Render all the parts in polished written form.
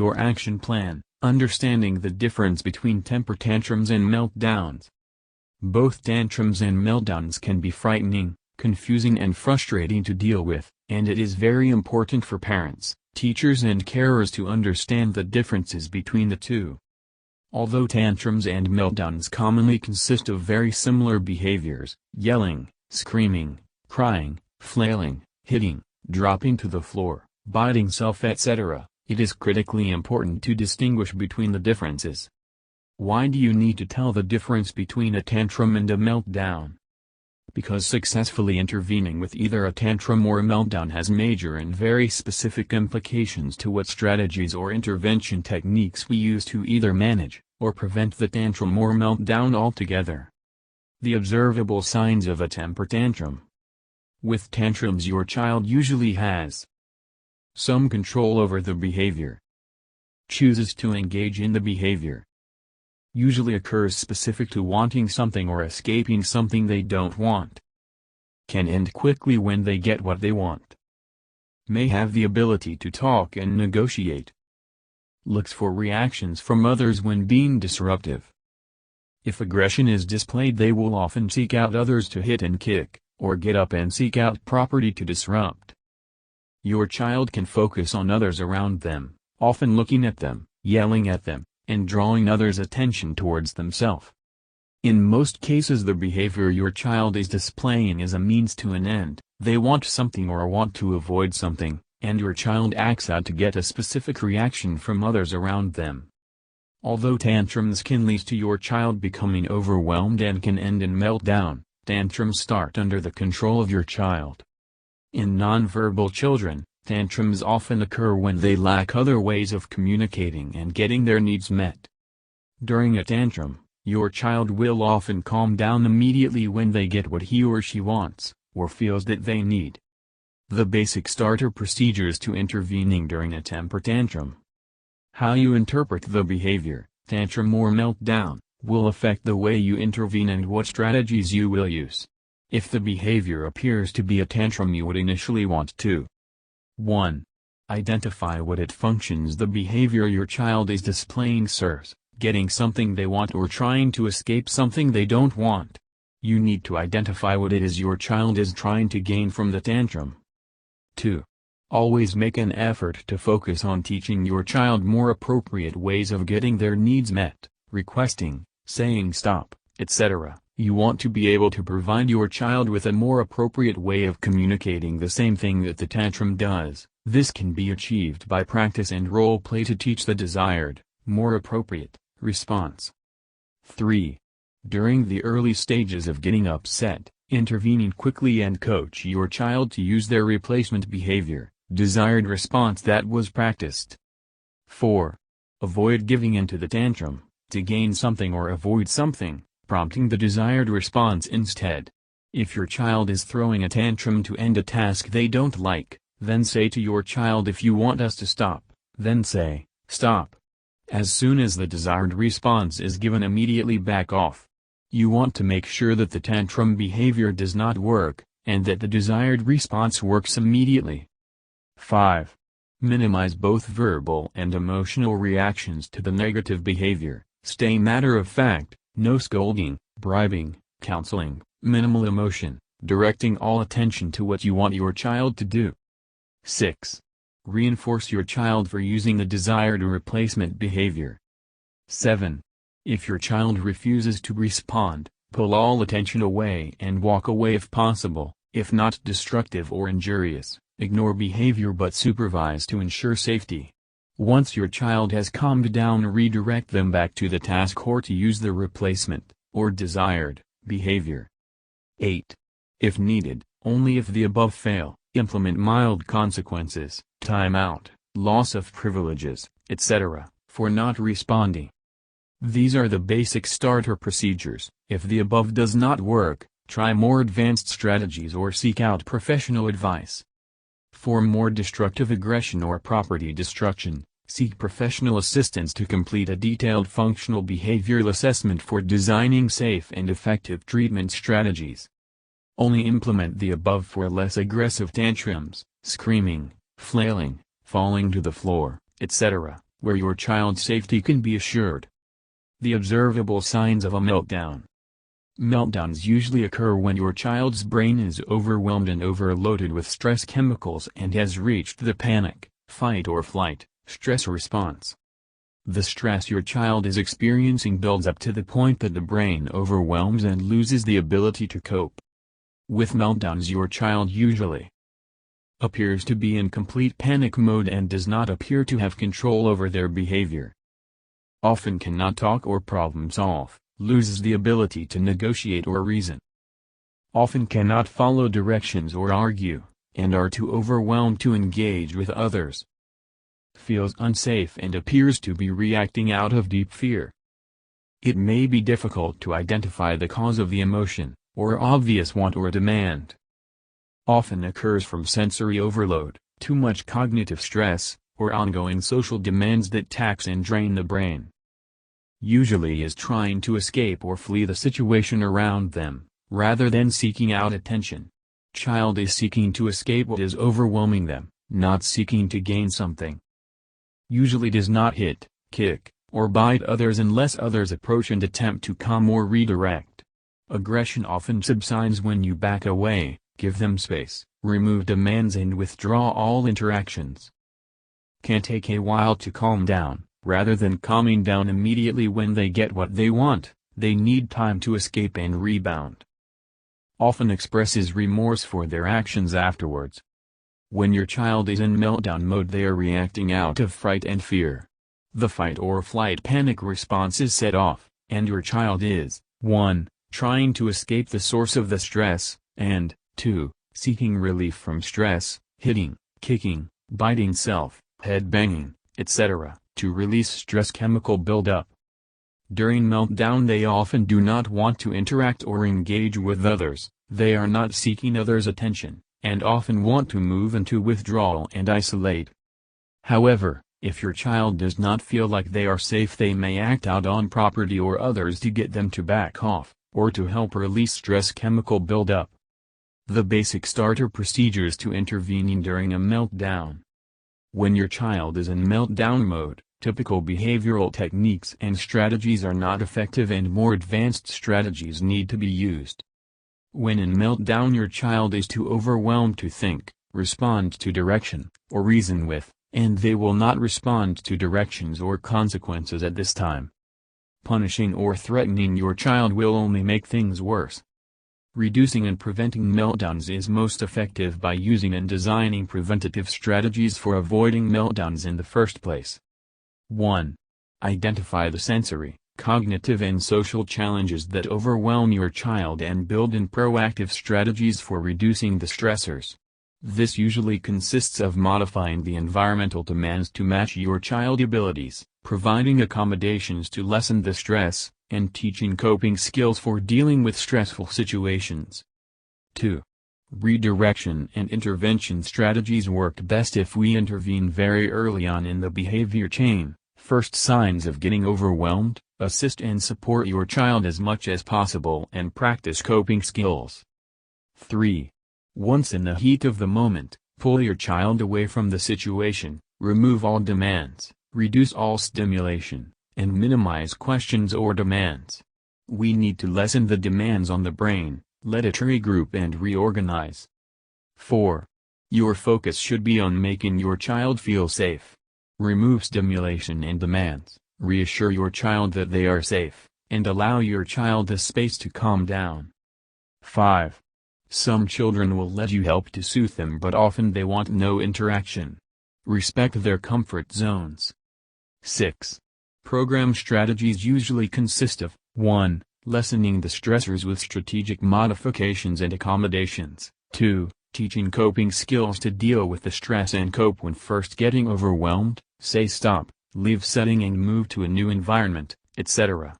your action plan, understanding the difference between temper tantrums and meltdowns. Both tantrums and meltdowns can be frightening, confusing and frustrating to deal with, and it is very important for parents, teachers and carers to understand the differences between the two. Although tantrums and meltdowns commonly consist of very similar behaviors, yelling, screaming, crying, flailing, hitting, dropping to the floor, biting self etc., it is critically important to distinguish between the differences. Why do you need to tell the difference between a tantrum and a meltdown? Because successfully intervening with either a tantrum or a meltdown has major and very specific implications to what strategies or intervention techniques we use to either manage, or prevent the tantrum or meltdown altogether. The observable signs of a temper tantrum. With tantrums your child usually has some control over the behavior. Chooses to engage in the behavior. Usually occurs specific to wanting something or escaping something they don't want. Can end quickly when they get what they want. May have the ability to talk and negotiate. Looks for reactions from others when being disruptive. If aggression is displayed they will often seek out others to hit and kick, or get up and seek out property to disrupt. Your child can focus on others around them, often looking at them, yelling at them, and drawing others' attention towards themselves. In most cases the behavior your child is displaying is a means to an end. They want something or want to avoid something, and your child acts out to get a specific reaction from others around them. Although tantrums can lead to your child becoming overwhelmed and can end in meltdown, tantrums start under the control of your child. In nonverbal children, tantrums often occur when they lack other ways of communicating and getting their needs met. During a tantrum, your child will often calm down immediately when they get what he or she wants, or feels that they need. The basic starter procedures to intervening during a temper tantrum. How you interpret the behavior, tantrum or meltdown, will affect the way you intervene and what strategies you will use. If the behavior appears to be a tantrum you would initially want to 1. Identify what it functions the behavior your child is displaying serves, getting something they want or trying to escape something they don't want. You need to identify what it is your child is trying to gain from the tantrum. 2. Always make an effort to focus on teaching your child more appropriate ways of getting their needs met, requesting, saying stop, etc. You want to be able to provide your child with a more appropriate way of communicating the same thing that the tantrum does. This can be achieved by practice and role play to teach the desired, more appropriate, response. 3. During the early stages of getting upset, intervening quickly and coach your child to use their replacement behavior, desired response that was practiced. 4. Avoid giving in to the tantrum, to gain something or avoid something, prompting the desired response instead. If your child is throwing a tantrum to end a task they don't like, then say to your child if you want us to stop, then say, stop. As soon as the desired response is given immediately back off. You want to make sure that the tantrum behavior does not work, and that the desired response works immediately. 5. Minimize both verbal and emotional reactions to the negative behavior, stay matter-of-fact, no scolding, bribing, counseling, minimal emotion, directing all attention to what you want your child to do. 6. Reinforce your child for using the desired replacement behavior. 7. If your child refuses to respond, pull all attention away and walk away if possible. If not destructive or injurious, ignore behavior but supervise to ensure safety. Once your child has calmed down, redirect them back to the task or to use the replacement, or desired, behavior. 8. If needed, only if the above fail, implement mild consequences, timeout, loss of privileges, etc., for not responding. These are the basic starter procedures. If the above does not work, try more advanced strategies or seek out professional advice. For more destructive aggression or property destruction, seek professional assistance to complete a detailed functional behavioral assessment for designing safe and effective treatment strategies. Only implement the above for less aggressive tantrums, screaming, flailing, falling to the floor, etc., where your child's safety can be assured. The observable signs of a meltdown. Meltdowns usually occur when your child's brain is overwhelmed and overloaded with stress chemicals and has reached the panic, fight or flight, stress response. The stress your child is experiencing builds up to the point that the brain overwhelms and loses the ability to cope. With meltdowns, your child usually appears to be in complete panic mode and does not appear to have control over their behavior. Often cannot talk or problem solve, loses the ability to negotiate or reason. Often cannot follow directions or argue, and are too overwhelmed to engage with others. Feels unsafe and appears to be reacting out of deep fear. It may be difficult to identify the cause of the emotion, or obvious want or demand. Often occurs from sensory overload, too much cognitive stress, or ongoing social demands that tax and drain the brain. Usually is trying to escape or flee the situation around them, rather than seeking out attention. Child is seeking to escape what is overwhelming them, not seeking to gain something. Usually does not hit, kick, or bite others unless others approach and attempt to calm or redirect. Aggression often subsides when you back away, give them space, remove demands and withdraw all interactions. Can take a while to calm down. Rather than calming down immediately when they get what they want, they need time to escape and rebound. Often expresses remorse for their actions afterwards. When your child is in meltdown mode, they are reacting out of fright and fear. The fight or flight panic response is set off, and your child is, 1. Trying to escape the source of the stress, and, 2. Seeking relief from stress, hitting, kicking, biting self, head banging, etc. to release stress chemical buildup. During meltdown they often do not want to interact or engage with others, they are not seeking others' attention, and often want to move into withdrawal and isolate. However, if your child does not feel like they are safe, they may act out on property or others to get them to back off, or to help release stress chemical buildup. The basic starter procedures to intervening during a meltdown. When your child is in meltdown mode, typical behavioral techniques and strategies are not effective and more advanced strategies need to be used. When in meltdown your child is too overwhelmed to think, respond to direction, or reason with, and they will not respond to directions or consequences at this time. Punishing or threatening your child will only make things worse. Reducing and preventing meltdowns is most effective by using and designing preventative strategies for avoiding meltdowns in the first place. 1. Identify the sensory, cognitive and social challenges that overwhelm your child and build in proactive strategies for reducing the stressors. This usually consists of modifying the environmental demands to match your child's abilities, providing accommodations to lessen the stress, and teaching coping skills for dealing with stressful situations. 2. Redirection and intervention strategies work best if we intervene very early on in the behavior chain. First signs of getting overwhelmed, assist and support your child as much as possible and practice coping skills. 3. Once in the heat of the moment, pull your child away from the situation, remove all demands, reduce all stimulation, and minimize questions or demands. We need to lessen the demands on the brain, let it regroup and reorganize. 4. Your focus should be on making your child feel safe. Remove stimulation and demands, reassure your child that they are safe, and allow your child the space to calm down. 5. Some children will let you help to soothe them, but often they want no interaction. Respect their comfort zones. 6. Program strategies usually consist of 1. Lessening the stressors with strategic modifications and accommodations. 2. Teaching coping skills to deal with the stress and cope when first getting overwhelmed, say stop, leave setting and move to a new environment, etc.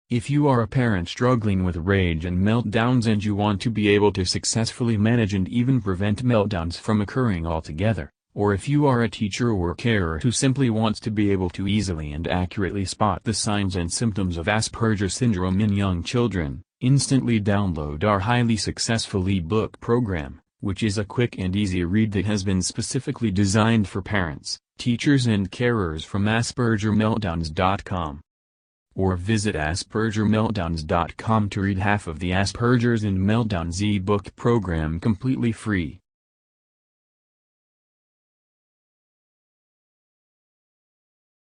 If you are a parent struggling with rage and meltdowns and you want to be able to successfully manage and even prevent meltdowns from occurring altogether, or if you are a teacher or carer who simply wants to be able to easily and accurately spot the signs and symptoms of Asperger syndrome in young children, instantly download our highly successful ebook program, which is a quick and easy read that has been specifically designed for parents, teachers and carers from AspergerMeltdowns.com. Or visit AspergerMeltdowns.com to read half of the Asperger's and Meltdowns ebook program completely free.